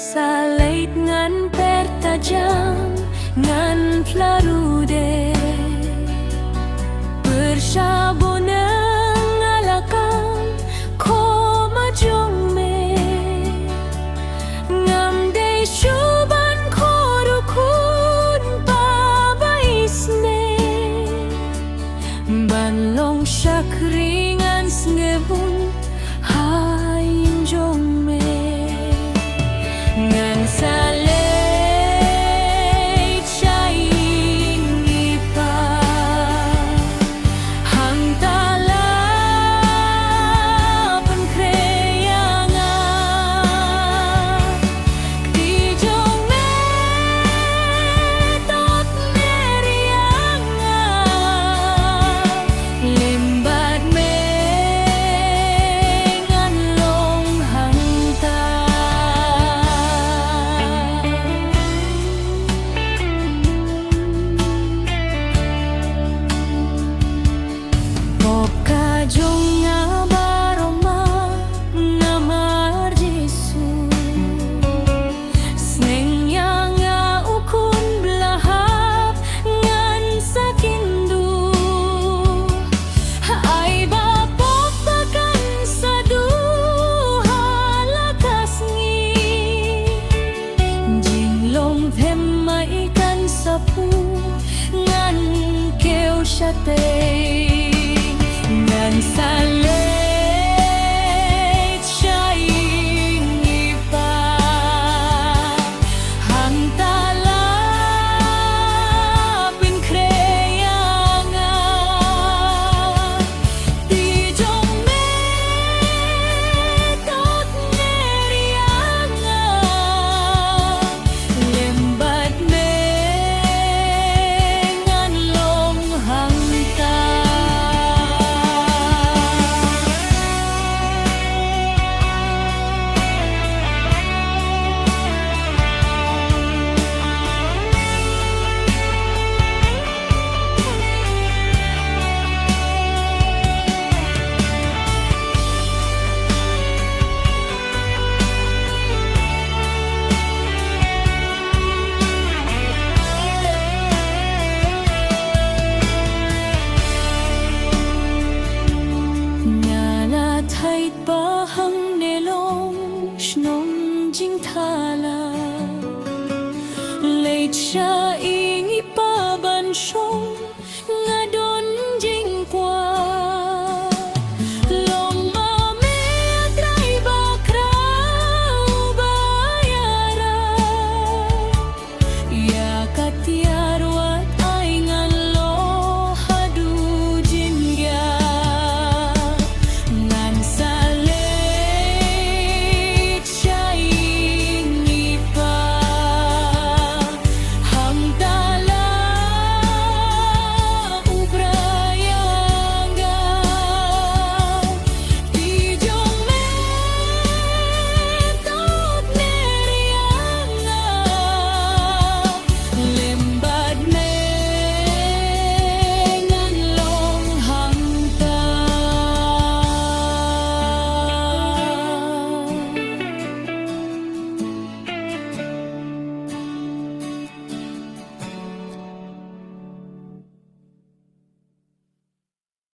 salait ngan pertajam ngan flarude bersabonang alakam ko majong me ngam de syuban ko rukun pabaisne banlong syakringan sngebun hain jong me ngan salait syaing ipa hang tala penkreyangan di jong me tot neriangan limbat me ngan long hang ta Boka jong nga baroma nga marjisu sneng yang nga ukun belahap ngan sakindu ay bapok bakan sadu halakas ngi jinglong them maikan sapu ngan keu syate